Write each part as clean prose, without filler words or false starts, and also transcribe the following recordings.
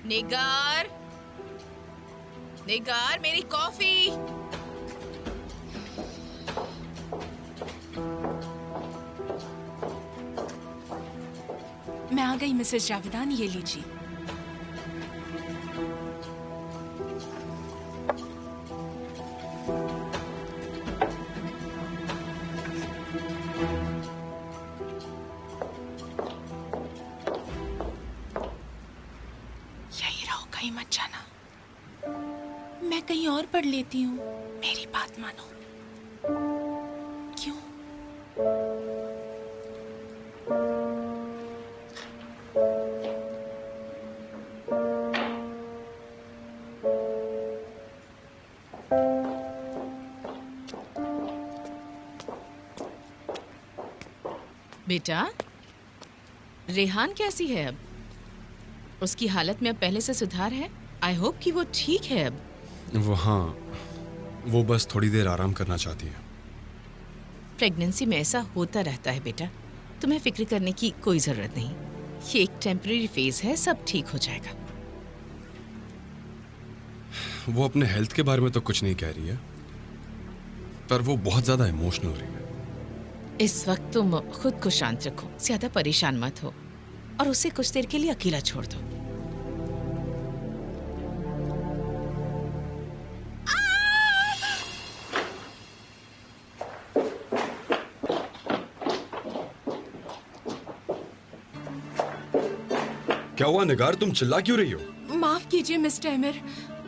निगार, निगार, मेरी कॉफी। मैं आ गई मिसेस जावेदान, ये लीजिए। यही रहो, कहीं मत जाना। मैं कहीं और पढ़ लेती हूँ, मेरी बात मानो। क्यों? बेटा, रेहान कैसी है अब? उसकी हालत में अब पहले से सुधार है? आई होप कि वो ठीक है अब। वो बस थोड़ी देर आराम करना चाहती है। प्रेगनेंसी में ऐसा होता रहता है बेटा, तुम्हें फिक्र करने की कोई जरूरत नहीं। ये एक टेम्परेरी फेज है, सब ठीक हो जाएगा। वो अपने हेल्थ के बारे में तो कुछ नहीं कह रही है, पर वो बहुत ज्यादा इमोशनल हो रही है। इस वक्त तुम खुद को शांत रखो, ज्यादा परेशान मत हो और उसे कुछ देर के लिए अकेला छोड़ दो। क्या हुआ निगार, तुम चिल्ला क्यों रही हो? माफ कीजिए मिस्टर एमिर,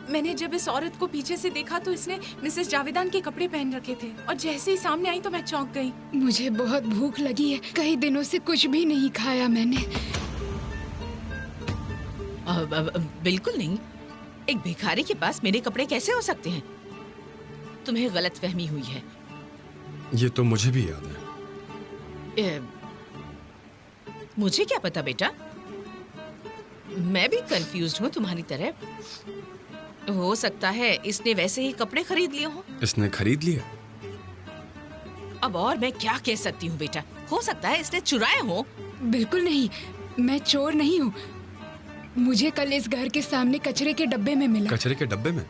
मैंने जब इस औरत को पीछे से देखा तो इसने मिसेस जावेदान के कपड़े पहन रखे थे और जैसे ही सामने आई तो मैं चौंक गई। मुझे बहुत भूख लगी है, कई दिनों से कुछ भी नहीं खाया मैंने। बिल्कुल नहीं, एक भिखारी के पास मेरे कपड़े कैसे हो सकते हैं? तुम्हें गलतफहमी हुई है। ये तो मुझे भी याद है। मुझे क्या पता बेटा, मैं भी कंफ्यूज्ड हूँ तुम्हारी तरह। हो सकता है इसने वैसे ही कपड़े खरीद लिए हों। इसने खरीद लिए? अब और मैं क्या कह सकती हूँ बेटा, हो सकता है इसने चुराए हों। बिल्कुल नहीं, मैं चोर नहीं हूँ। मुझे कल इस घर के सामने कचरे के डब्बे में मिला। कचरे के डब्बे में?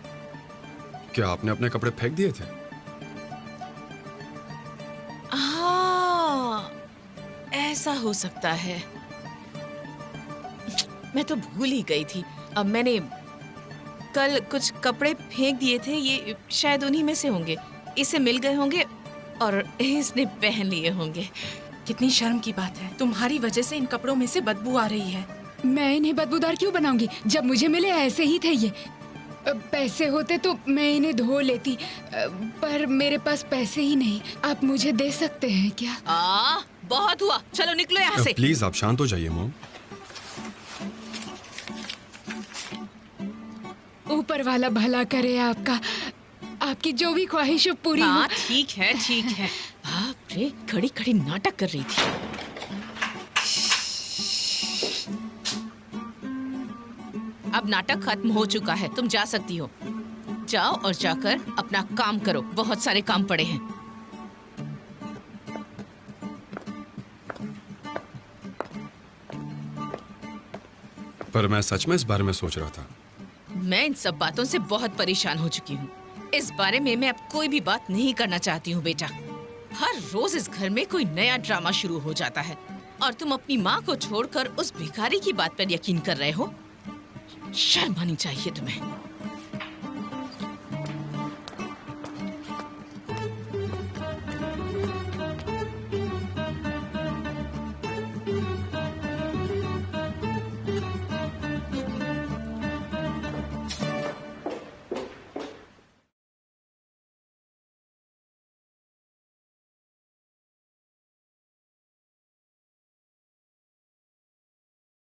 क्या आपने अपने कपड़े फेंक दिए थे? हाँ, ऐसा हो सकता है। मैं तो भूल ही गई थी। अब मैंने कल कुछ कपड़े फेंक दिए थे, ये शायद उन्हीं में से होंगे। इसे मिल गए होंगे और इसने पहन लिए होंगे। कितनी शर्म की बात है, तुम्हारी वजह से इन कपड़ों में से बदबू आ रही है। मैं इन्हें बदबूदार क्यों बनाऊंगी? जब मुझे मिले ऐसे ही थे ये। पैसे होते तो मैं इन्हें धो लेती, पर मेरे पास पैसे ही नहीं। आप मुझे दे सकते हैं क्या? बहुत हुआ, चलो निकलो यहाँ से। प्लीज आप शांत हो जाइए मॉम। ऊपर वाला भला करे आपका, आपकी जो भी ख्वाहिश हो पूरी हो। हाँ ठीक है, ठीक है। बाप रे, खड़ी खड़ी नाटक कर रही थी। अब नाटक खत्म हो चुका है, तुम जा सकती हो। जाओ और जाकर अपना काम करो, बहुत सारे काम पड़े हैं। पर मैं सच में इस बारे में सोच रहा था। मैं इन सब बातों से बहुत परेशान हो चुकी हूँ। इस बारे में मैं अब कोई भी बात नहीं करना चाहती हूँ बेटा। हर रोज इस घर में कोई नया ड्रामा शुरू हो जाता है और तुम अपनी माँ को छोड़कर उस भिखारी की बात पर यकीन कर रहे हो। शर्म आनी चाहिए तुम्हें।